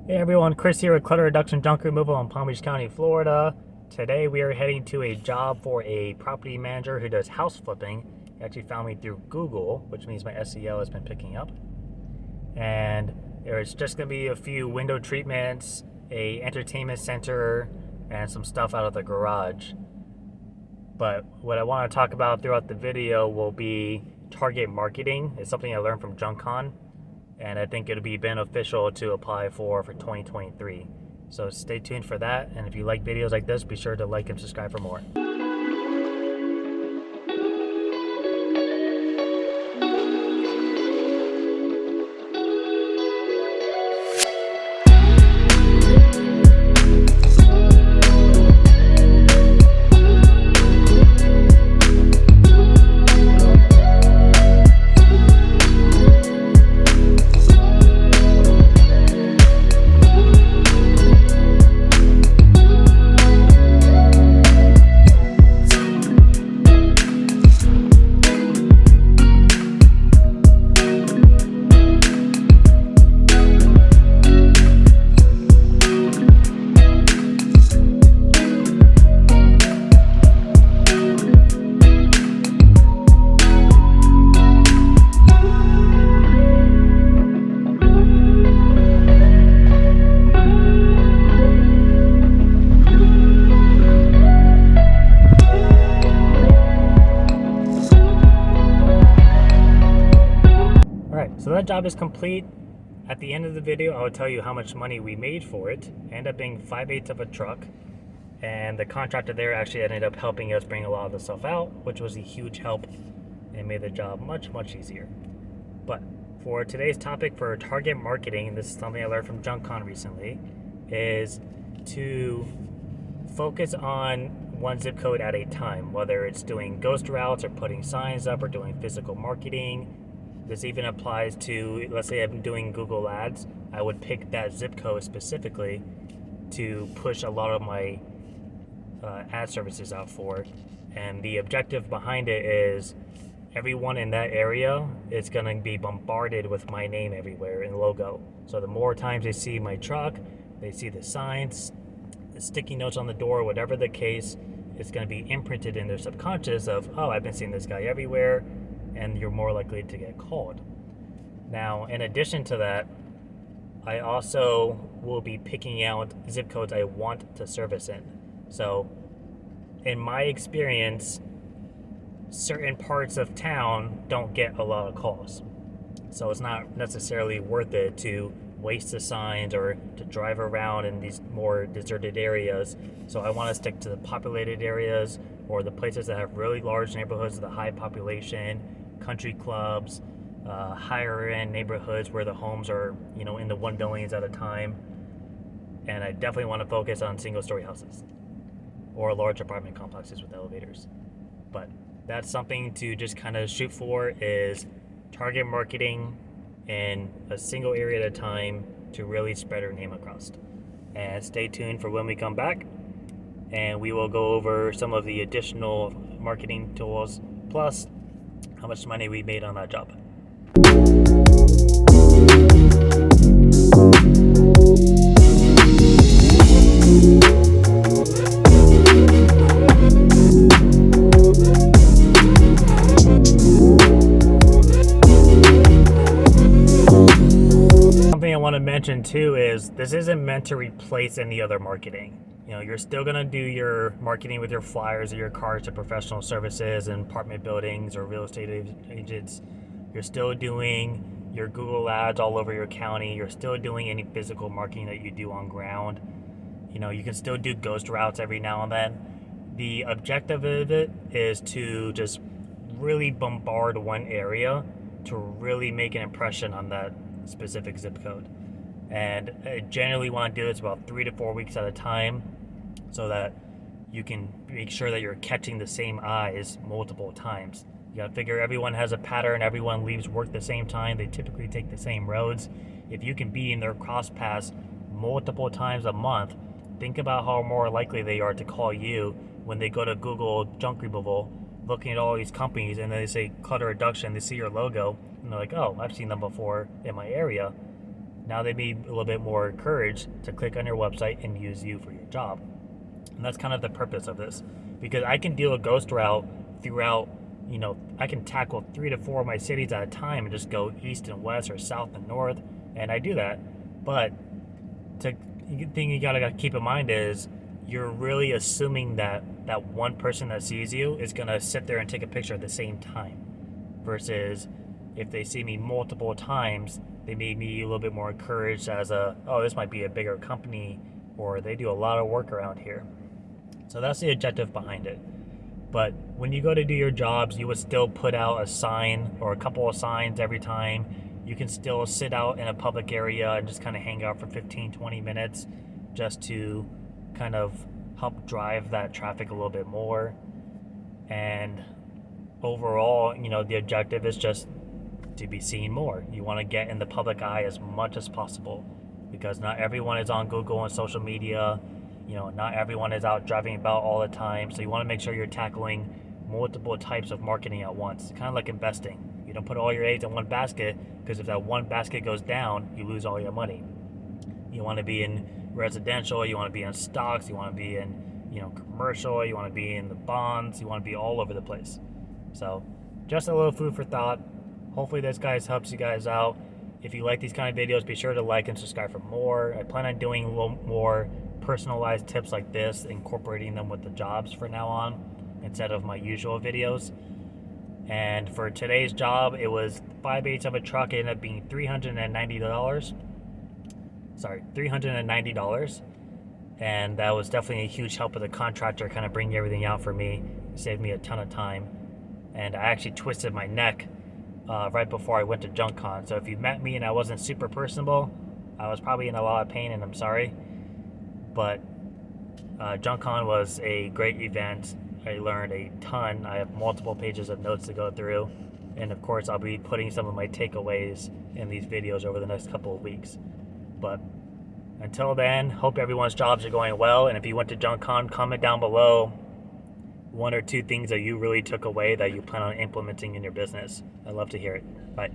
Hey everyone, Chris here with Clutter Reduction Junk Removal in Palm Beach County, Florida. Today we are heading to a job for a property manager who does house flipping. He actually found me through Google, which means my SEO has been picking up. And there's just going to be a few window treatments, a entertainment center, and some stuff out of the garage. But what I want to talk about throughout the video will be target marketing. It's something I learned from JunkCon, and I think it'll be beneficial to apply for 2023. So stay tuned for that, and if you like videos like this, be sure to like and subscribe for more. So that job is complete. At the end of the video, I will tell you how much money we made for it. Ended up being 5/8 of a truck, and the contractor there actually ended up helping us bring a lot of the stuff out, which was a huge help and made the job much easier. But for today's topic for target marketing, this is something I learned from JunkCon recently, is to focus on one zip code at a time, whether it's doing ghost routes or putting signs up or doing physical marketing. This even applies to, let's say I'm doing Google Ads, I would pick that zip code specifically to push a lot of my ad services out for. And the objective behind it is everyone in that area is going to be bombarded with my name everywhere and logo. So the more times they see my truck, they see the signs, the sticky notes on the door, whatever the case, it's going to be imprinted in their subconscious of, oh, I've been seeing this guy everywhere, and you're more likely to get called. Now, in addition to that, I also will be picking out zip codes I want to service in. So, in my experience, certain parts of town don't get a lot of calls. So it's not necessarily worth it to waste the signs or to drive around in these more deserted areas. So I want to stick to the populated areas or the places that have really large neighborhoods with a high population, country clubs, higher end neighborhoods where the homes are, in the 1 billions at a time. And I definitely want to focus on single story houses or large apartment complexes with elevators. But that's something to just kind of shoot for, is target marketing in a single area at a time to really spread our name across. And stay tuned for when we come back, and we will go over some of the additional marketing tools, plus how much money we made on that job. Something I want to mention too is this isn't meant to replace any other marketing. You're still going to do your marketing with your flyers or your cards to professional services and apartment buildings or real estate agents. You're still doing your Google Ads all over your county. You're still doing any physical marketing that you do on ground. You can still do ghost routes every now and then. The objective of it is to just really bombard one area to really make an impression on that specific zip code. And I generally want to do this about 3 to 4 weeks at a time, so that you can make sure that you're catching the same eyes multiple times. You gotta figure everyone has a pattern, everyone leaves work the same time, they typically take the same roads. If you can be in their cross paths multiple times a month, think about how more likely they are to call you when they go to Google junk removal, looking at all these companies, and they say clutter reduction, they see your logo, and they're like, oh, I've seen them before in my area. now they be a little bit more encouraged to click on your website and use you for your job. And that's kind of the purpose of this, because I can deal a ghost route throughout, I can tackle 3 to 4 of my cities at a time and just go east and west or south and north, and I do that. But the thing you gotta keep in mind is you're really assuming that that one person that sees you is gonna sit there and take a picture at the same time, versus if they see me multiple times, they may be a little bit more encouraged as this might be a bigger company, or they do a lot of work around here. So that's the objective behind it. But when you go to do your jobs, you would still put out a sign or a couple of signs every time. You can still sit out in a public area and just kind of hang out for 15-20 minutes just to kind of help drive that traffic a little bit more. And overall, the objective is just to be seen more. You want to get in the public eye as much as possible, because not everyone is on Google and social media. Not everyone is out driving about all the time. So you want to make sure you're tackling multiple types of marketing at once. Kind of like investing. You don't put all your eggs in one basket, because if that one basket goes down, you lose all your money. You want to be in residential, you want to be in stocks, you want to be in, commercial, you want to be in the bonds, you want to be all over the place. So just a little food for thought. Hopefully this helps you guys out. If you like these kind of videos, be sure to like and subscribe for more. I plan on doing a little more personalized tips like this, incorporating them with the jobs for now on, instead of my usual videos. And for today's job, it was 5/8 of a truck. It ended up being $390. $390. And that was definitely a huge help with the contractor kind of bringing everything out for me. It saved me a ton of time. And I actually twisted my neck right before I went to JunkCon. So if you met me and I wasn't super personable, I was probably in a lot of pain, and I'm sorry. But JunkCon was a great event. I learned a ton. I have multiple pages of notes to go through. And of course, I'll be putting some of my takeaways in these videos over the next couple of weeks. But until then, hope everyone's jobs are going well. And if you went to JunkCon, comment down below 1 or 2 things that you really took away that you plan on implementing in your business. I'd love to hear it. Bye.